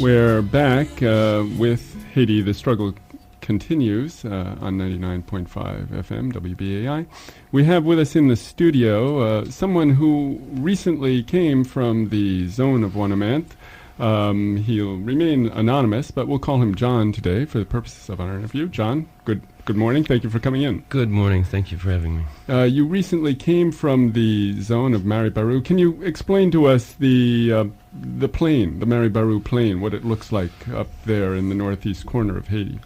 We're back with Haiti. The struggle continues on 99.5 FM WBAI. We have with us in the studio someone who recently came from the zone of Ouanaminthe. He'll remain anonymous, but we'll call him John today for the purposes of our interview. John, good morning. Thank you for coming in. Good morning. Thank you for having me. You recently came from the zone of Mari Barou. Can you explain to us the plain, the Mari Barou plain, what it looks like up there in the northeast corner of Haiti?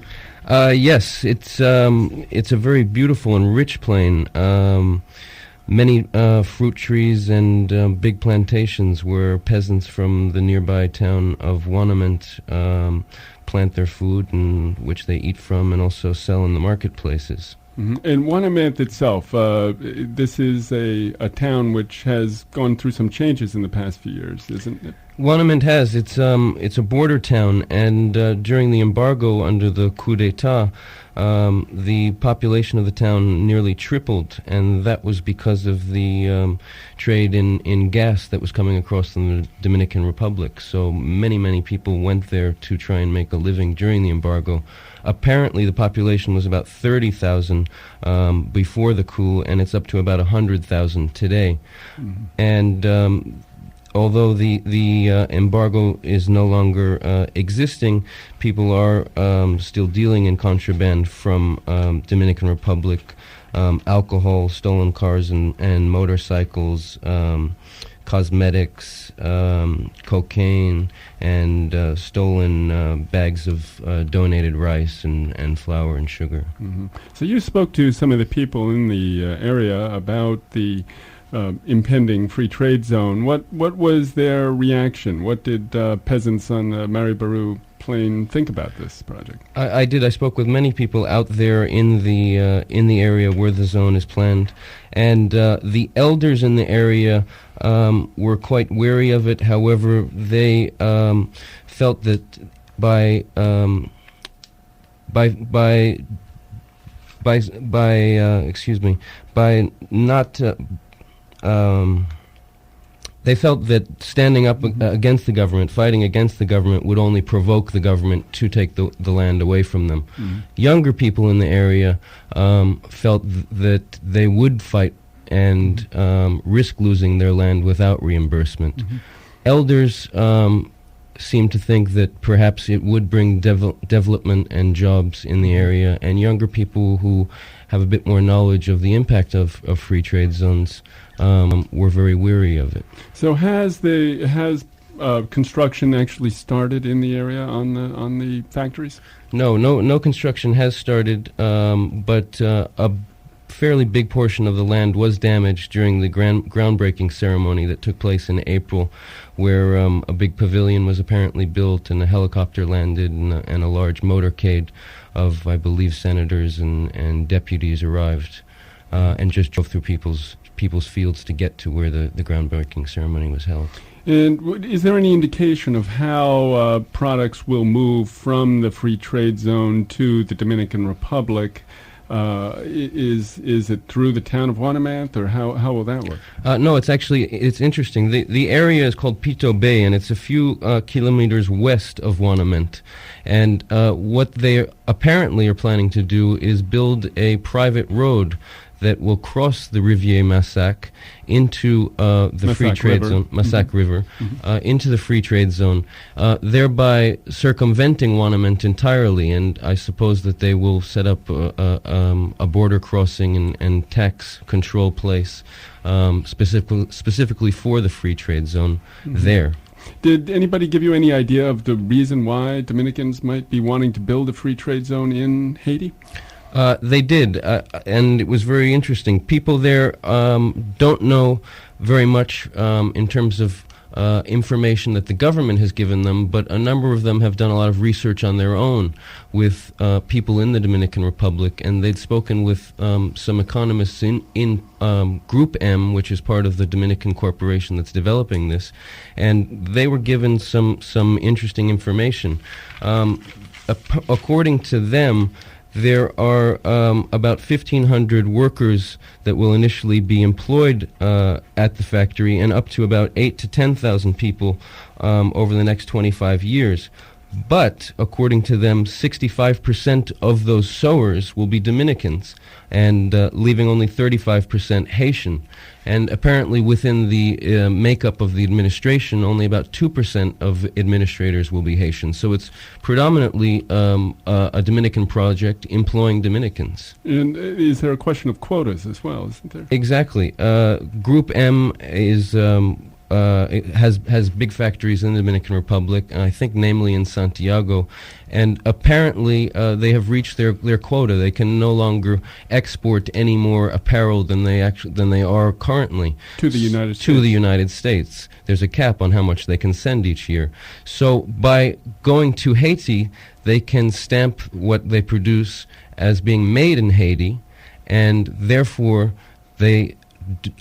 Yes, it's a very beautiful and rich plain. Many fruit trees and big plantations where peasants from the nearby town of Ouanaminthe plant their food, and which they eat from and also sell in the marketplaces. Mm-hmm. And Ouanaminthe itself, this is a town which has gone through some changes in the past few years, isn't it? Ouanaminthe has. It's a border town, and during the embargo under the coup d'etat, the population of the town nearly tripled, and that was because of the trade in gas that was coming across from the Dominican Republic. So many people went there to try and make a living during the embargo. Apparently the population was about 30,000 before the coup, and it's up to about 100,000 today. Mm-hmm. And although the embargo is no longer existing, people are still dealing in contraband from Dominican Republic, alcohol, stolen cars and motorcycles, cosmetics, cocaine, and stolen bags of donated rice and flour and sugar. Mm-hmm. So you spoke to some of the people in the area about the impending free trade zone. What was their reaction? What did peasants on the Mari Barou plain think about this project? I did. I spoke with many people out there in the area where the zone is planned, and the elders in the area were quite wary of it. However, they felt that by not they felt that standing up against the government, fighting against the government, would only provoke the government to take the land away from them. Mm-hmm. Younger people in the area felt that they would fight and risk losing their land without reimbursement. Mm-hmm. Elders seemed to think that perhaps it would bring development and jobs in the area, and younger people who have a bit more knowledge of the impact of free trade zones were very weary of it. So has construction actually started in the area on the factories? No construction has started, but a fairly big portion of the land was damaged during the groundbreaking ceremony that took place in April, where a big pavilion was apparently built and a helicopter landed and a large motorcade of, I believe, senators and deputies arrived and just drove through people's fields to get to where the groundbreaking ceremony was held. And is there any indication of how products will move from the free trade zone to the Dominican Republic? Is it through the town of Ouanaminthe, or how will that work? No, it's interesting. The area is called Pito Bay, and it's a few kilometers west of Ouanaminthe. And what they apparently are planning to do is build a private road that will cross the Rivière Massac into the free trade zone, Massac River, into the free trade zone, thereby circumventing Ouanaminthe entirely. And I suppose that they will set up a border crossing and tax control place specifically for the free trade zone there. Did anybody give you any idea of the reason why Dominicans might be wanting to build a free trade zone in Haiti? They did, and it was very interesting. People there don't know very much in terms of information that the government has given them, but a number of them have done a lot of research on their own with people in the Dominican Republic, and they'd spoken with some economists in Group M, which is part of the Dominican corporation that's developing this, and they were given some interesting information. According to them, there are about 1,500 workers that will initially be employed at the factory, and up to about 8,000 to 10,000 people over the next 25 years. But, according to them, 65% of those sewers will be Dominicans, and leaving only 35% Haitian. And apparently within the makeup of the administration, only about 2% of administrators will be Haitian. So it's predominantly a Dominican project employing Dominicans. And is there a question of quotas as well, isn't there? Exactly. Group M is... it has big factories in the Dominican Republic, I think namely in Santiago, and apparently they have reached their quota. They can no longer export any more apparel than they are currently to the United States. To the United States. There's a cap on how much they can send each year. So by going to Haiti, they can stamp what they produce as being made in Haiti, and therefore they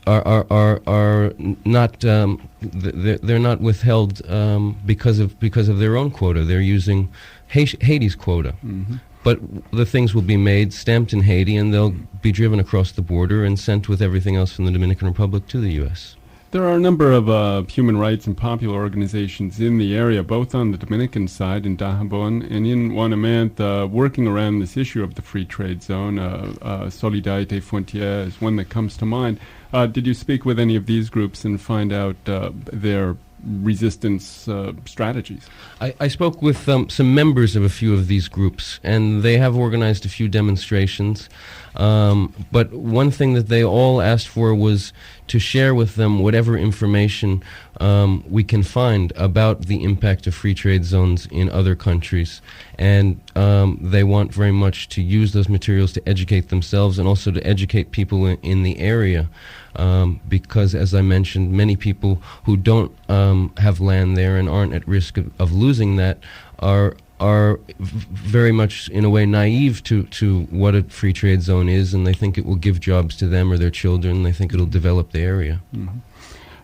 are not they're not withheld because of their own quota. They're using Haiti's quota. Mm-hmm. But the things will be made, stamped in Haiti, and they'll be driven across the border and sent with everything else from the Dominican Republic to the U.S. There are a number of human rights and popular organizations in the area, both on the Dominican side in Dajabon and in Ouanaminthe, working around this issue of the free trade zone. Solidarité Frontière is one that comes to mind. Did you speak with any of these groups and find out their resistance strategies? I spoke with some members of a few of these groups, and they have organized a few demonstrations. But one thing that they all asked for was to share with them whatever information we can find about the impact of free trade zones in other countries. And they want very much to use those materials to educate themselves and also to educate people in the area. Because, as I mentioned, many people who don't have land there and aren't at risk of losing that are very much, in a way, naive to what a free trade zone is, and they think it will give jobs to them or their children. They think it'll develop the area. Mm-hmm.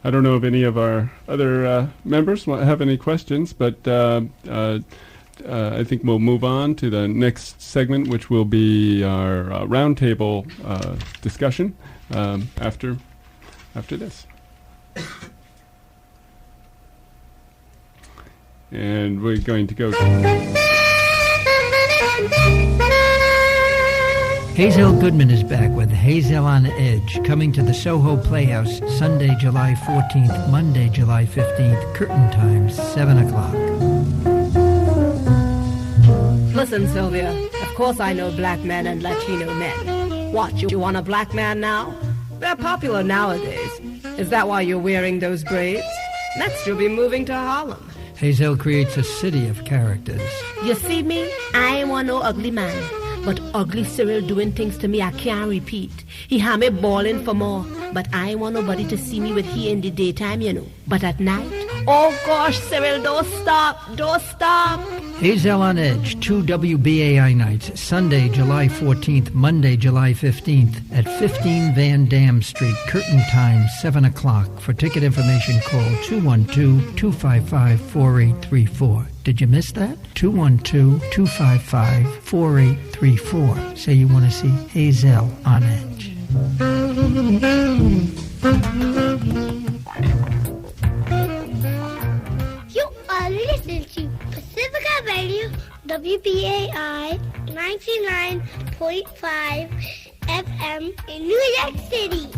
I don't know if any of our other members have any questions, but I think we'll move on to the next segment, which will be our roundtable discussion after this. And we're going to go. Hazel Goodman is back with Hazel on Edge, coming to the Soho Playhouse Sunday, July 14th, Monday, July 15th, curtain time, 7 o'clock. Listen, Sylvia, of course I know black men and Latino men. What, you want a black man now? They're popular nowadays. Is that why you're wearing those braids? Next you'll be moving to Harlem. Hazel creates a city of characters. You see me? I ain't want no ugly man. But ugly Cyril doing things to me I can't repeat. He had me bawling for more. But I ain't want nobody to see me with he in the daytime, you know. But at night, oh gosh, Cyril, don't stop. Don't stop. Hazel on Edge, 2 WBAI nights, Sunday, July 14th, Monday, July 15th, at 15 Van Dam Street, curtain time, 7 o'clock. For ticket information, call 212-255-4834. Did you miss that? 212-255-4834. Say you want to see Hazel on Edge. You are listening to Pacifica Radio, WBAI 99.5 FM in New York City.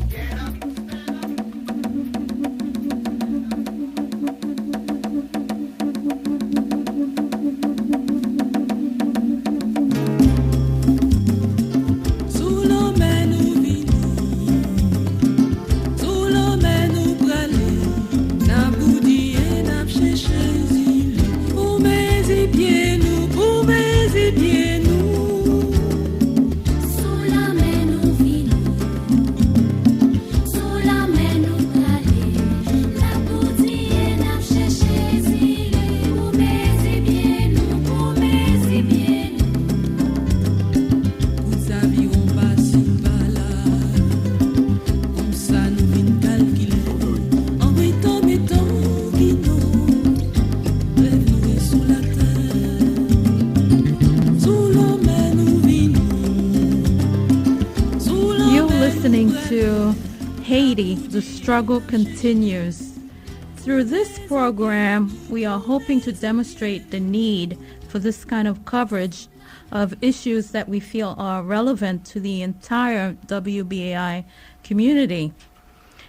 Haiti, the struggle continues. Through this program, we are hoping to demonstrate the need for this kind of coverage of issues that we feel are relevant to the entire WBAI community.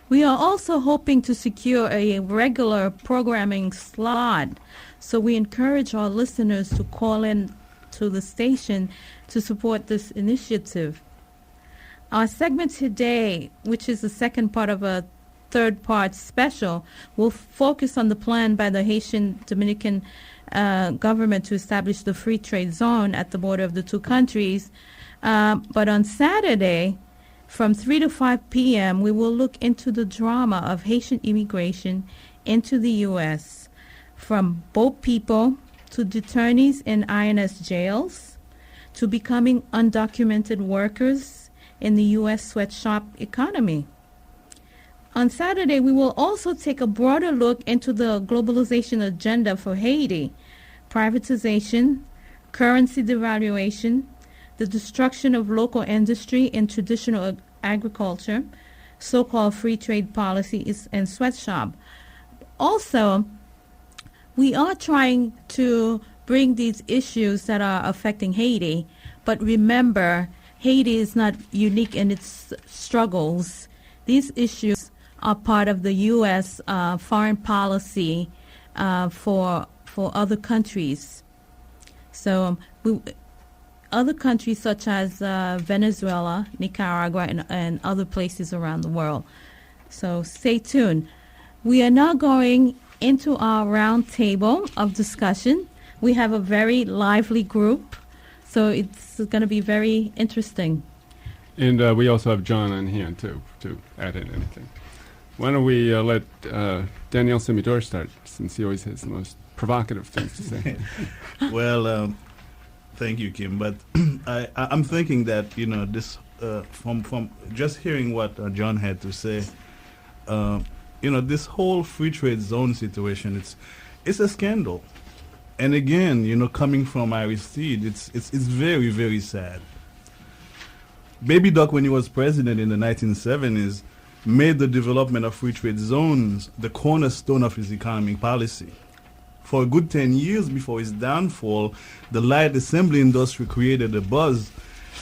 We are also hoping to secure a regular programming slot, so we encourage our listeners to call in to the station to support this initiative. Our segment today, which is the second part of a third-part special, will focus on the plan by the Haitian-Dominican government to establish the free trade zone at the border of the two countries. But on Saturday, from 3 to 5 p.m., we will look into the drama of Haitian immigration into the U.S., from boat people to detainees in INS jails to becoming undocumented workers in the U.S. sweatshop economy. On Saturday, we will also take a broader look into the globalization agenda for Haiti: privatization, currency devaluation, the destruction of local industry and traditional agriculture, so-called free trade policies, and sweatshop. Also, we are trying to bring these issues that are affecting Haiti, but remember, Haiti is not unique in its struggles. These issues are part of the U.S. Foreign policy for other countries. So other countries such as Venezuela, Nicaragua, and other places around the world. So stay tuned. We are now going into our round table of discussion. We have a very lively group, so it's going to be very interesting. And we also have John on hand, too, to add in anything. Why don't we let Daniel Simidor start, since he always has the most provocative things to say. Well, thank you, Kim. But I'm thinking that, this from just hearing what John had to say, this whole free trade zone situation, it's a scandal. And again, coming from Aristide, it's very, very sad. Baby Doc, when he was president in the 1970s, made the development of free trade zones the cornerstone of his economic policy. For a good 10 years before his downfall, the light assembly industry created a buzz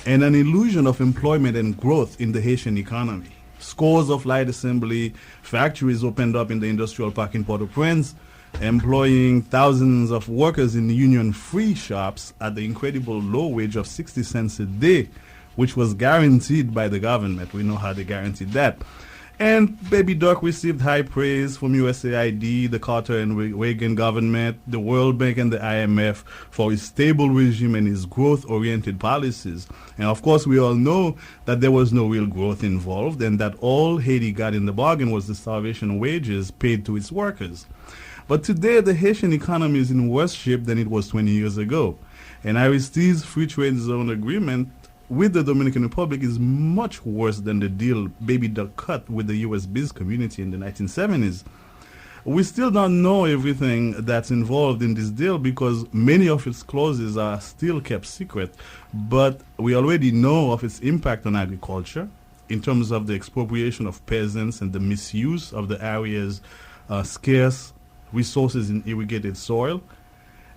and an illusion of employment and growth in the Haitian economy. Scores of light assembly factories opened up in the industrial park in Port-au-Prince, employing thousands of workers in union-free shops at the incredible low wage of 60 cents a day, which was guaranteed by the government. We know how they guaranteed that. And Baby Doc received high praise from USAID, the Carter and Reagan government, the World Bank and the IMF for his stable regime and his growth-oriented policies. And of course, we all know that there was no real growth involved and that all Haiti got in the bargain was the starvation wages paid to its workers. But today, the Haitian economy is in worse shape than it was 20 years ago. And Aristide's free trade zone agreement with the Dominican Republic is much worse than the deal Baby Doc cut with the U.S. biz community in the 1970s. We still don't know everything that's involved in this deal because many of its clauses are still kept secret, but we already know of its impact on agriculture in terms of the expropriation of peasants and the misuse of the area's scarce resources in irrigated soil.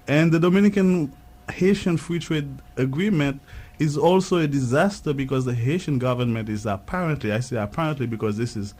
And the Dominican-Haitian Free Trade Agreement is also a disaster because the Haitian government is apparently, I say apparently because this is,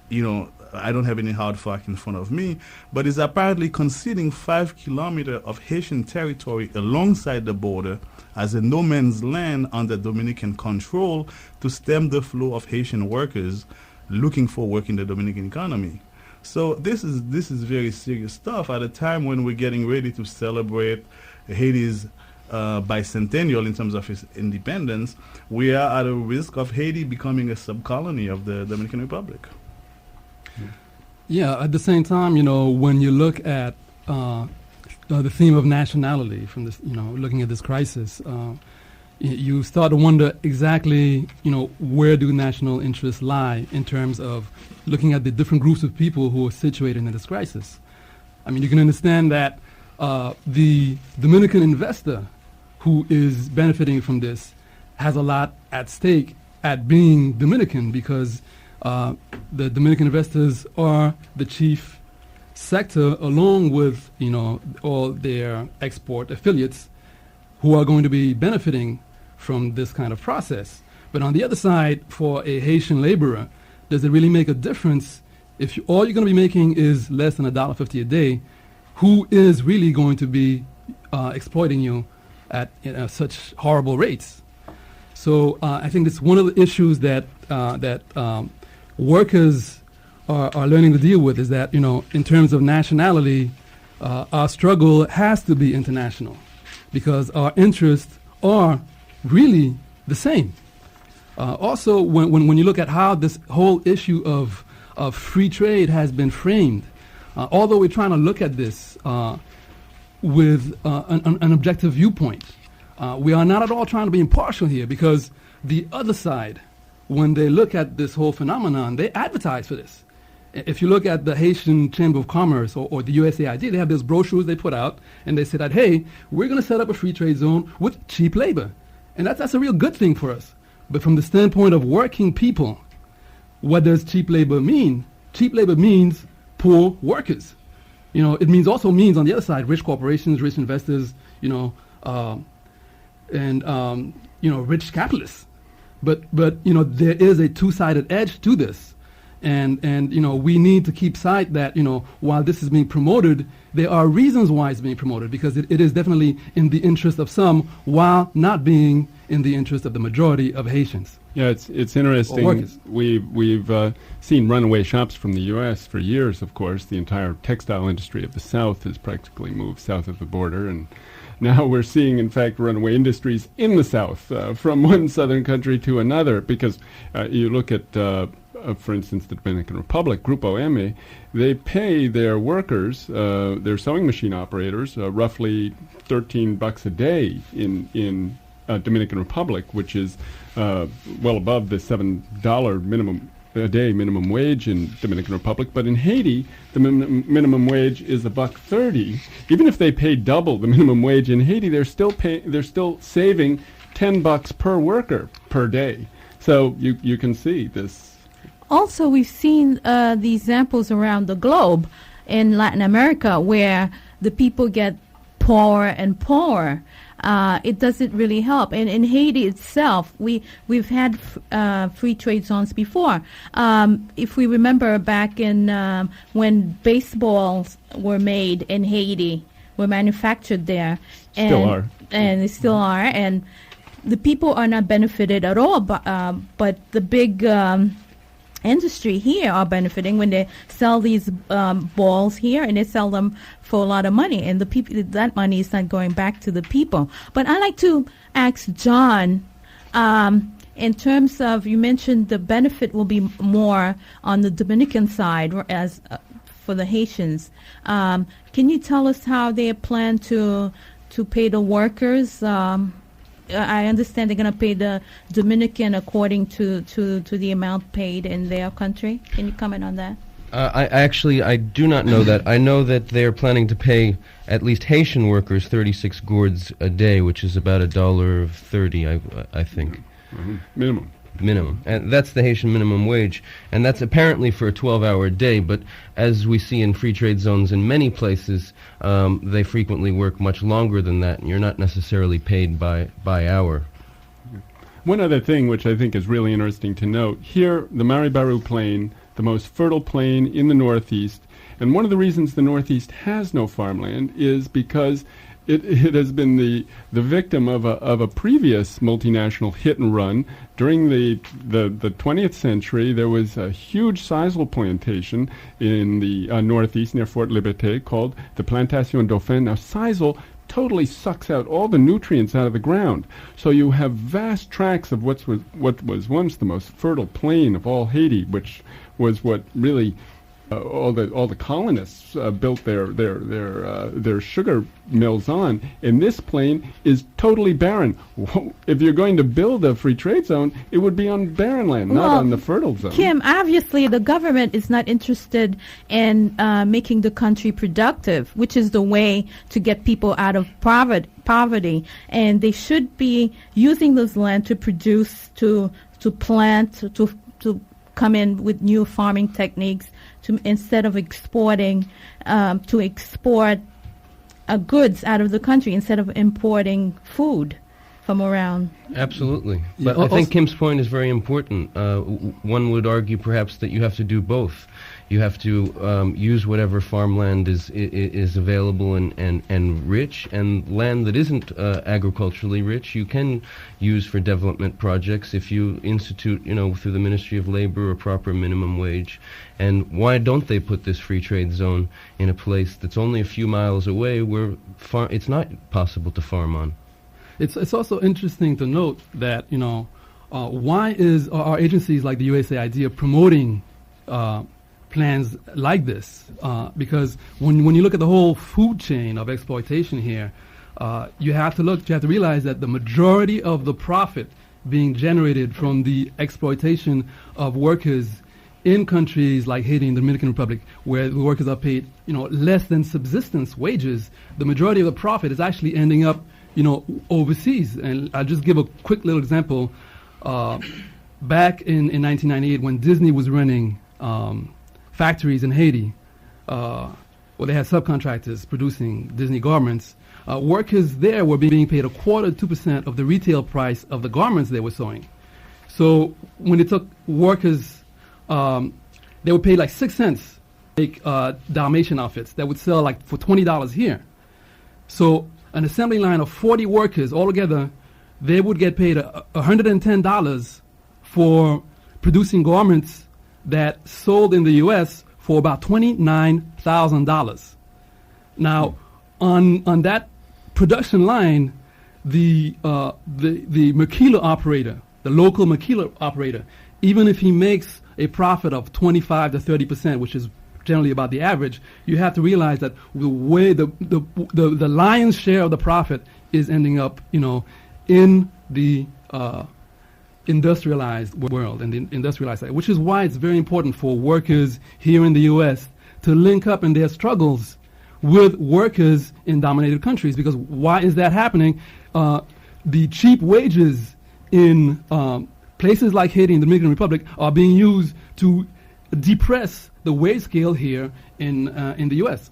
I don't have any hard fact in front of me, but is apparently conceding 5 kilometers of Haitian territory alongside the border as a no man's land under Dominican control to stem the flow of Haitian workers looking for work in the Dominican economy. So this is very serious stuff at a time when we're getting ready to celebrate Haiti's bicentennial in terms of its independence. We are at a risk of Haiti becoming a subcolony of the Dominican Republic. Yeah, at the same time, when you look at the theme of nationality from this, looking at this crisis, you start to wonder exactly, where do national interests lie in terms of looking at the different groups of people who are situated in this crisis. I mean, you can understand that the Dominican investor who is benefiting from this has a lot at stake at being Dominican because the Dominican investors are the chief sector, along with all their export affiliates, who are going to be benefiting from this kind of process. But on the other side, for a Haitian laborer, does it really make a difference if all you're going to be making is less than $1.50 a day? Who is really going to be exploiting you at such horrible rates? So I think it's one of the issues that workers are learning to deal with, is that in terms of nationality, our struggle has to be international, because our interests are really the same. Also, when you look at how this whole issue of free trade has been framed, although we're trying to look at this with an objective viewpoint, we are not at all trying to be impartial here, because the other side, when they look at this whole phenomenon, they advertise for this. If you look at the Haitian Chamber of Commerce or the USAID, they have those brochures they put out, and they say that, hey, we're going to set up a free trade zone with cheap labor. And that's a real good thing for us. But from the standpoint of working people, what does cheap labor mean? Cheap labor means poor workers. It also means on the other side, rich corporations, rich investors, and rich capitalists. But there is a two-sided edge to this. And we need to keep sight that, while this is being promoted, there are reasons why it's being promoted, because it is definitely in the interest of some, while not being in the interest of the majority of Haitians. Yeah, it's interesting. We've seen runaway shops from the U.S. for years, of course. The entire textile industry of the South has practically moved south of the border, and now we're seeing, in fact, runaway industries in the South, from one southern country to another, because you look at for instance, the Dominican Republic, Grupo M, they pay their workers, their sewing machine operators, roughly $13 a day in Dominican Republic, which is well above the $7 minimum wage in Dominican Republic. But in Haiti, the minimum wage is $1.30. Even if they pay double the minimum wage in Haiti, they're still saving $10 per worker per day. So you can see this. Also, we've seen the examples around the globe in Latin America where the people get poorer and poorer. It doesn't really help. And in Haiti itself, we've had free trade zones before. If we remember back in when baseballs were made in Haiti, were manufactured there. And they still are. And the people are not benefited at all, but the big industry here are benefiting when they sell these balls here, and they sell them for a lot of money, and the people, that money is not going back to the people. But I'd like to ask John, in terms of, you mentioned the benefit will be more on the Dominican side as for the Haitians. Can you tell us how they plan to pay the workers? I understand they're going to pay the Dominican according to the amount paid in their country. Can you comment on that? I do not know that. I know that they're planning to pay at least Haitian workers 36 gourds a day, which is about $1.30, I think. Mm-hmm. Minimum. And that's the Haitian minimum wage. And that's apparently for a 12-hour day, but as we see in free trade zones in many places, they frequently work much longer than that, and you're not necessarily paid by hour. One other thing which I think is really interesting to note, here, the Maribaru Plain, the most fertile plain in the Northeast, and one of the reasons the Northeast has no farmland is because it has been the victim of a previous multinational hit and run. During the 20th century, there was a huge sisal plantation in the Northeast near Fort Liberté called the Plantation Dauphin. Now, sisal totally sucks out all the nutrients out of the ground. So you have vast tracts of what was once the most fertile plain of all Haiti, which was what really all the colonists built their sugar mills on, and this plain is totally barren. If you're going to build a free trade zone, it would be on barren land, not on the fertile zone. Kim, obviously the government is not interested in making the country productive, which is the way to get people out of poverty, and they should be using this land to produce, to plant, to come in with new farming techniques to instead of exporting, to export goods out of the country instead of importing food from around. Absolutely. But I think Kim's point is very important. One would argue perhaps that you have to do both. You have to use whatever farmland is available and rich, and land that isn't agriculturally rich you can use for development projects if you institute, through the Ministry of Labor, a proper minimum wage. And why don't they put this free trade zone in a place that's only a few miles away where it's not possible to farm on? It's also interesting to note that, why are agencies like the USAID promoting plans like this? Because when you look at the whole food chain of exploitation here, you have to realize that the majority of the profit being generated from the exploitation of workers in countries like Haiti and the Dominican Republic, where the workers are paid, less than subsistence wages, the majority of the profit is actually ending up, overseas. And I'll just give a quick little example. Back in 1998, when Disney was running factories in Haiti, where they had subcontractors producing Disney garments, workers there were being paid 1/4 to 2% of the retail price of the garments they were sewing. So when it took workers, they were paid like 6 cents to make Dalmatian outfits that would sell like for $20 here. So an assembly line of 40 workers altogether, they would get paid $110 for producing garments that sold in the U.S. for about $29,000. Now, on that production line, the maquila operator, the local maquila operator, even if he makes a profit of 25 to 30%, which is generally about the average, you have to realize that the way the lion's share of the profit is ending up, in the industrialized world and the industrialized side, which is why it's very important for workers here in the U.S. to link up in their struggles with workers in dominated countries. Because why is that happening? The cheap wages in places like Haiti and the Dominican Republic are being used to depress the wage scale here in the U.S.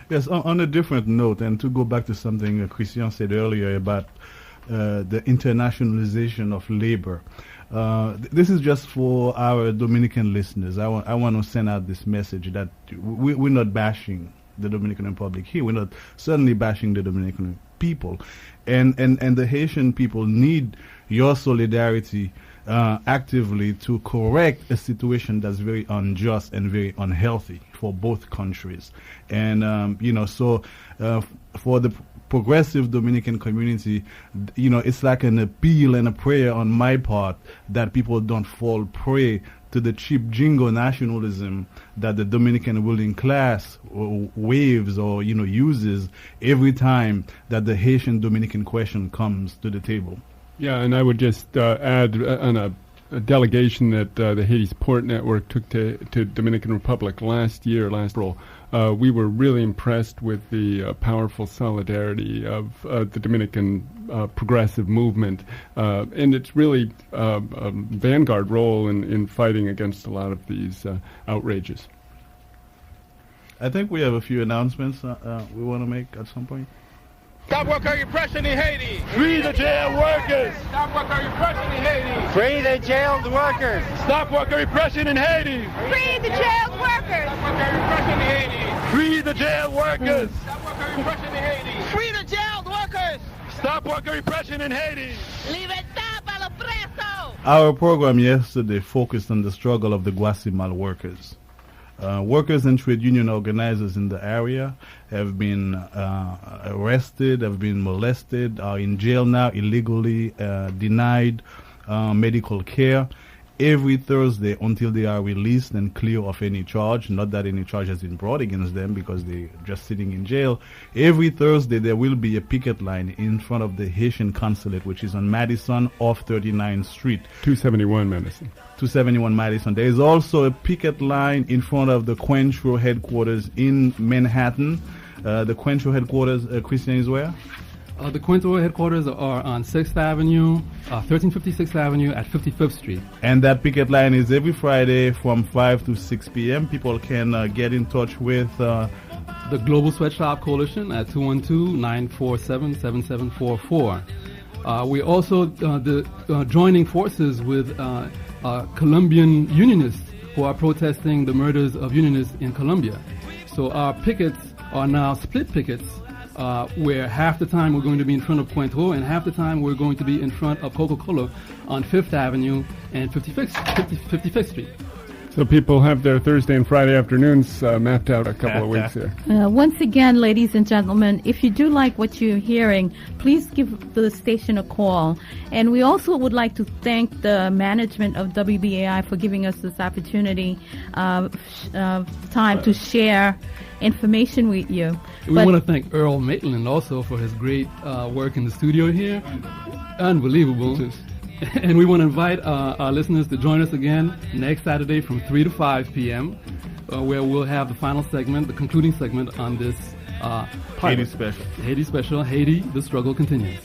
Yes, on a different note, and to go back to something Christian said earlier about the internationalization of labor. This is just for our Dominican listeners. I want to send out this message that we're not bashing the Dominican Republic here. We're not certainly bashing the Dominican people. And the Haitian people need your solidarity actively to correct a situation that's very unjust and very unhealthy for both countries. And, so for the progressive Dominican community, it's like an appeal and a prayer on my part that people don't fall prey to the cheap jingo nationalism that the Dominican ruling class waves or, uses every time that the Haitian-Dominican question comes to the table. Yeah, and I would just add on a delegation that the Haiti Support Network took to Dominican Republic last April. We were really impressed with the powerful solidarity of the Dominican progressive movement, and it's really a vanguard role in fighting against a lot of these outrages. I think we have a few announcements we want to make at some point. Stop worker repression in Haiti. Free the jailed workers. Stop worker repression in Haiti. Free the jailed workers. Stop worker repression in Haiti. Free the jailed workers. Stop worker repression in Haiti. Free the jailed workers. Stop worker repression in Haiti. Free the jailed workers. Stop worker repression in Haiti. Libertad para los presos. Our program yesterday focused on the struggle of the Guasimal workers. Workers and trade union organizers in the area have been arrested, have been molested, are in jail now, illegally denied medical care every Thursday until they are released and clear of any charge. Not that any charge has been brought against them because they're just sitting in jail. Every Thursday there will be a picket line in front of the Haitian consulate, which is on Madison off 39th Street. 271 Madison. 271 Madison. There is also a picket line in front of the Quencho headquarters in Manhattan. The Quencho headquarters, Christian, is where? The Quinto headquarters are on 6th Avenue, 1356th Avenue at 55th Street. And that picket line is every Friday from 5 to 6 p.m. People can get in touch with the Global Sweatshop Coalition at 212-947-7744. We're also joining forces with Colombian unionists who are protesting the murders of unionists in Colombia. So our pickets are now split pickets, where half the time we're going to be in front of Cointreau and half the time we're going to be in front of Coca-Cola on 5th Avenue and 55th Street. So people have their Thursday and Friday afternoons mapped out a couple of weeks here. Once again, ladies and gentlemen, if you do like what you're hearing, please give the station a call. And we also would like to thank the management of WBAI for giving us this opportunity, time to share information with you. We want to thank Earl Maitland also for his great work in the studio here. Unbelievable. And we want to invite our listeners to join us again next Saturday from 3 to 5 p.m., where we'll have the final segment, the concluding segment on this Haiti special. Haiti special, Haiti, the struggle continues.